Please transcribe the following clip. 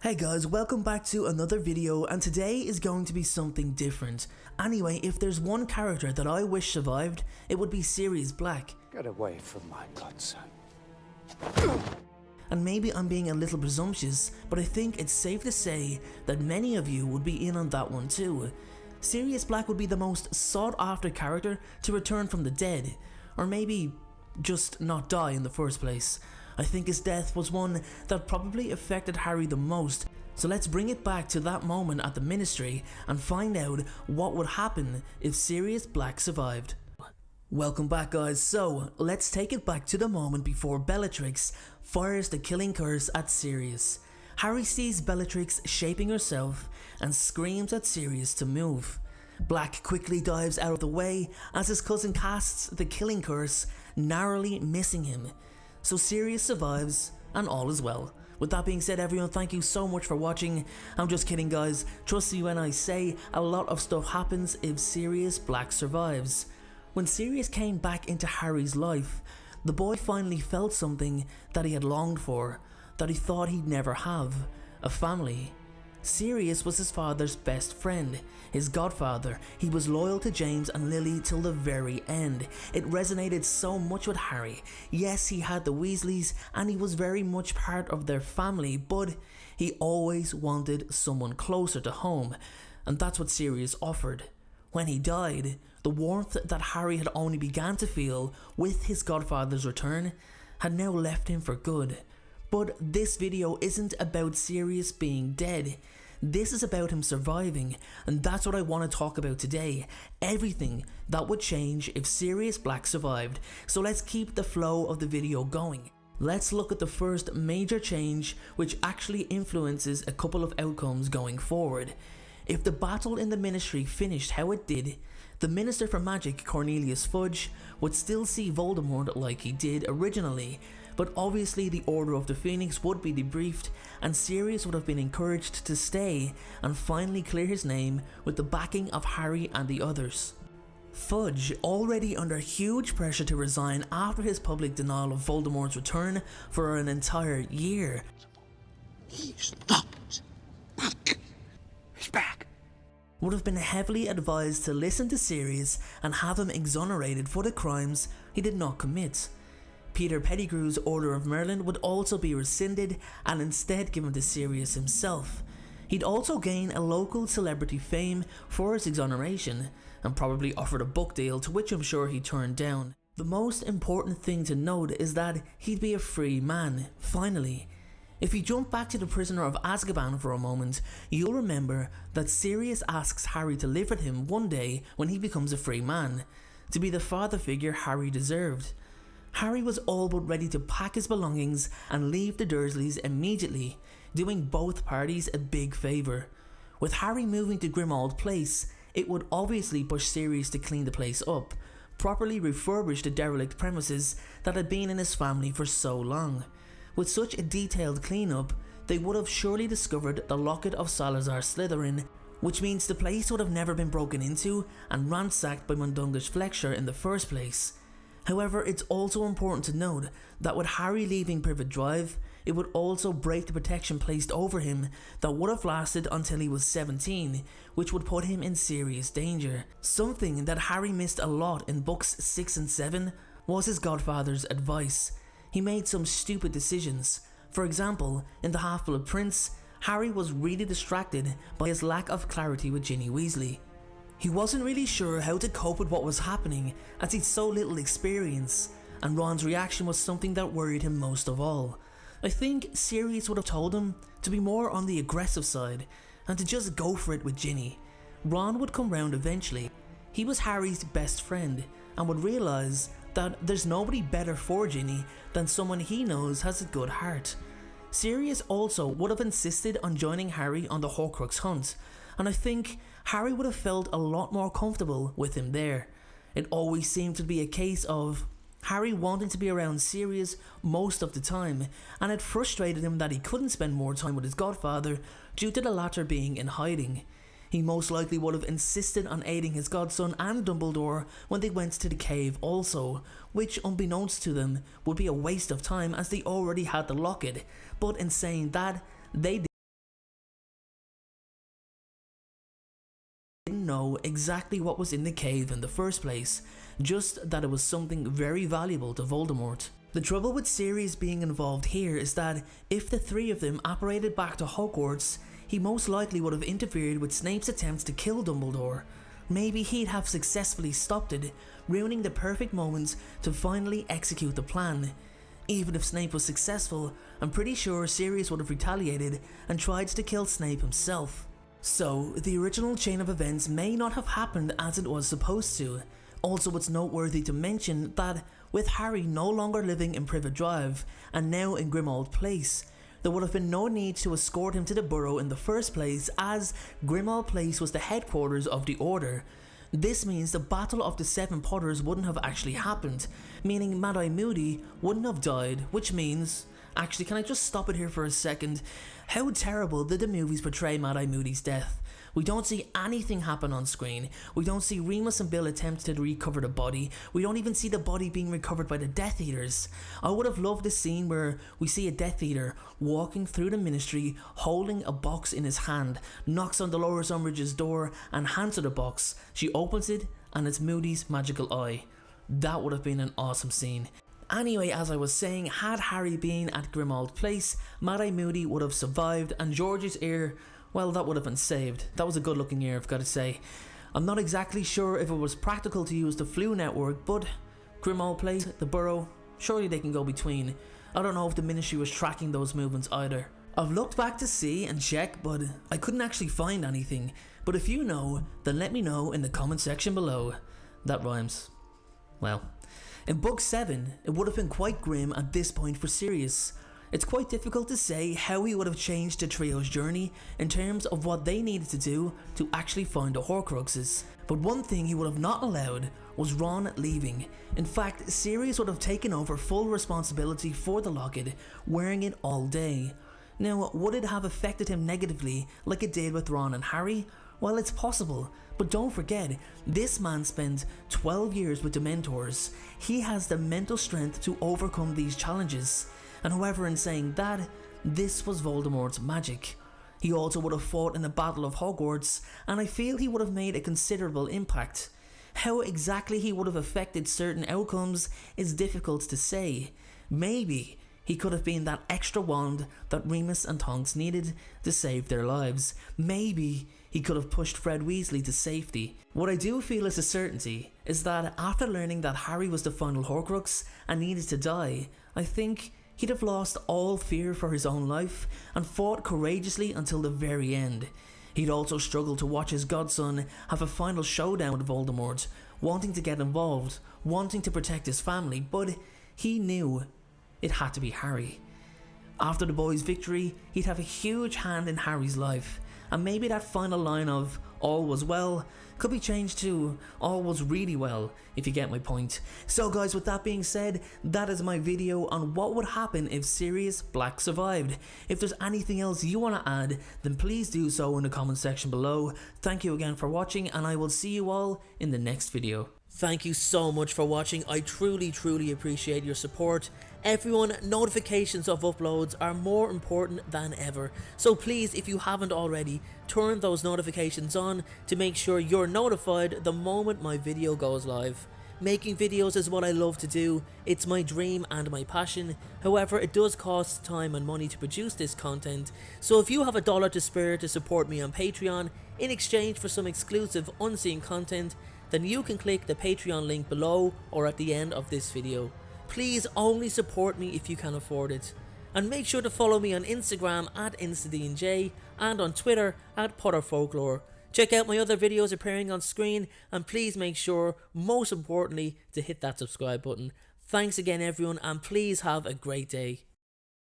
Hey guys, welcome back to another video, and today is going to be something different. Anyway, if there's one character that I wish survived, it would be Sirius Black. Get away from my godson. And maybe I'm being a little presumptuous, but I think it's safe to say that many of you would be in on that one too. Sirius Black would be the most sought after character to return from the dead, or maybe just not die in the first place. I think his death was one that probably affected Harry the most, so let's bring it back to that moment at the Ministry and find out what would happen if Sirius Black survived. Welcome back guys, so let's take it back to the moment before Bellatrix fires the killing curse at Sirius. Harry sees Bellatrix shaping herself and screams at Sirius to move. Black quickly dives out of the way as his cousin casts the killing curse, narrowly missing him. So Sirius survives and all is well. With that being said everyone, thank you so much for watching. I'm just kidding guys, trust me when I say a lot of stuff happens if Sirius Black survives. When Sirius came back into Harry's life, the boy finally felt something that he had longed for, that he thought he'd never have, a family. Sirius was his father's best friend, his godfather. He was loyal to James and Lily till the very end. It resonated so much with Harry. Yes, he had the Weasleys and he was very much part of their family, but he always wanted someone closer to home, and that's what Sirius offered. When he died, the warmth that Harry had only began to feel with his godfather's return had now left him for good. But this video isn't about Sirius being dead. This is about him surviving, and that's what I want to talk about today. Everything that would change if Sirius Black survived. So let's keep the flow of the video going. Let's look at the first major change which actually influences a couple of outcomes going forward. If the battle in the Ministry finished how it did, the Minister for Magic, Cornelius Fudge, would still see Voldemort like he did originally, but obviously the Order of the Phoenix would be debriefed and Sirius would have been encouraged to stay and finally clear his name with the backing of Harry and the others. Fudge, already under huge pressure to resign after his public denial of Voldemort's return for an entire year. He's not back. He's back. Would have been heavily advised to listen to Sirius and have him exonerated for the crimes he did not commit. Peter Pettigrew's Order of Merlin would also be rescinded and instead given to Sirius himself. He'd also gain a local celebrity fame for his exoneration and probably offered a book deal, to which I'm sure he turned down. The most important thing to note is that he'd be a free man, finally. If you jump back to the Prisoner of Azkaban for a moment, you'll remember that Sirius asks Harry to live with him one day when he becomes a free man, to be the father figure Harry deserved. Harry was all but ready to pack his belongings and leave the Dursleys immediately, doing both parties a big favour. With Harry moving to Grimmauld Place, it would obviously push Sirius to clean the place up, properly refurbish the derelict premises that had been in his family for so long. With such a detailed cleanup, they would have surely discovered the locket of Salazar Slytherin, which means the place would have never been broken into and ransacked by Mundungus Fletcher in the first place. However, it's also important to note that with Harry leaving Privet Drive, it would also break the protection placed over him that would have lasted until he was 17, which would put him in serious danger. Something that Harry missed a lot in books 6 and 7 was his godfather's advice. He made some stupid decisions. For example, in The Half-Blood Prince, Harry was really distracted by his lack of clarity with Ginny Weasley. He wasn't really sure how to cope with what was happening as he'd so little experience, and Ron's reaction was something that worried him most of all. I think Sirius would have told him to be more on the aggressive side and to just go for it with Ginny. Ron would come round eventually. He was Harry's best friend and would realise that there's nobody better for Ginny than someone he knows has a good heart. Sirius also would have insisted on joining Harry on the Horcrux hunt, and I think Harry would have felt a lot more comfortable with him there. It always seemed to be a case of Harry wanting to be around Sirius most of the time, and it frustrated him that he couldn't spend more time with his godfather due to the latter being in hiding. He most likely would have insisted on aiding his godson and Dumbledore when they went to the cave also, which unbeknownst to them would be a waste of time as they already had the locket, but in saying that, they know exactly what was in the cave in the first place, just that it was something very valuable to Voldemort. The trouble with Sirius being involved here is that if the three of them apparated back to Hogwarts, he most likely would have interfered with Snape's attempts to kill Dumbledore. Maybe he'd have successfully stopped it, ruining the perfect moment to finally execute the plan. Even if Snape was successful, I'm pretty sure Sirius would have retaliated and tried to kill Snape himself. So, the original chain of events may not have happened as it was supposed to. Also, it's noteworthy to mention that with Harry no longer living in Privet Drive and now in Grimmauld Place, there would have been no need to escort him to the Burrow in the first place, as Grimmauld Place was the headquarters of the Order. This means the Battle of the Seven Potters wouldn't have actually happened, meaning Mad-Eye Moody wouldn't have died, which means... Actually, can I just stop it here for a second? How terrible did the movies portray Mad-Eye Moody's death? We don't see anything happen on screen. We don't see Remus and Bill attempt to recover the body. We don't even see the body being recovered by the Death Eaters. I would have loved a scene where we see a Death Eater walking through the Ministry holding a box in his hand, knocks on Dolores Umbridge's door and hands her the box. She opens it and it's Moody's magical eye. That would have been an awesome scene. Anyway, as I was saying, had Harry been at Grimmauld Place, Mad-Eye Moody would have survived and George's ear, well, that would have been saved. That was a good looking ear, I've got to say. I'm not exactly sure if it was practical to use the Flu network, but Grimmauld Place, the Burrow, surely they can go between. I don't know if the Ministry was tracking those movements either. I've looked back to see and check, but I couldn't actually find anything. But if you know, then let me know in the comment section below. That rhymes. Well, in Book 7, it would have been quite grim at this point for Sirius. It's quite difficult to say how he would have changed the trio's journey in terms of what they needed to do to actually find the Horcruxes. But one thing he would have not allowed was Ron leaving. In fact, Sirius would have taken over full responsibility for the locket, wearing it all day. Now, would it have affected him negatively like it did with Ron and Harry? Well, it's possible, but don't forget, this man spent 12 years with Dementors. He has the mental strength to overcome these challenges. And however, in saying that, this was Voldemort's magic. He also would have fought in the Battle of Hogwarts, and I feel he would have made a considerable impact. How exactly he would have affected certain outcomes is difficult to say. Maybe he could have been that extra wand that Remus and Tonks needed to save their lives. Maybe he could have pushed Fred Weasley to safety. What I do feel is a certainty is that after learning that Harry was the final Horcrux and needed to die, I think he'd have lost all fear for his own life and fought courageously until the very end. He'd also struggled to watch his godson have a final showdown with Voldemort, wanting to get involved, wanting to protect his family, but he knew it had to be Harry. After the boys' victory, he'd have a huge hand in Harry's life, and maybe that final line of "all was well" could be changed to "all was really well," if you get my point. So guys, with that being said, that is my video on what would happen if Sirius Black survived. If there's anything else you want to add, then please do so in the comment section below. Thank you again for watching, and I will see you all in the next video. Thank you so much for watching. I truly appreciate your support. Everyone, notifications of uploads are more important than ever. So please, if you haven't already, turn those notifications on to make sure you're notified the moment my video goes live. Making videos is what I love to do. It's my dream and my passion. However, it does cost time and money to produce this content. So if you have $1 to spare to support me on Patreon in exchange for some exclusive unseen content, then you can click the Patreon link below or at the end of this video. Please only support me if you can afford it. And make sure to follow me on Instagram at InstaDeanJ and on Twitter at PotterFolklore. Check out my other videos appearing on screen, and please make sure, most importantly, to hit that subscribe button. Thanks again everyone, and please have a great day.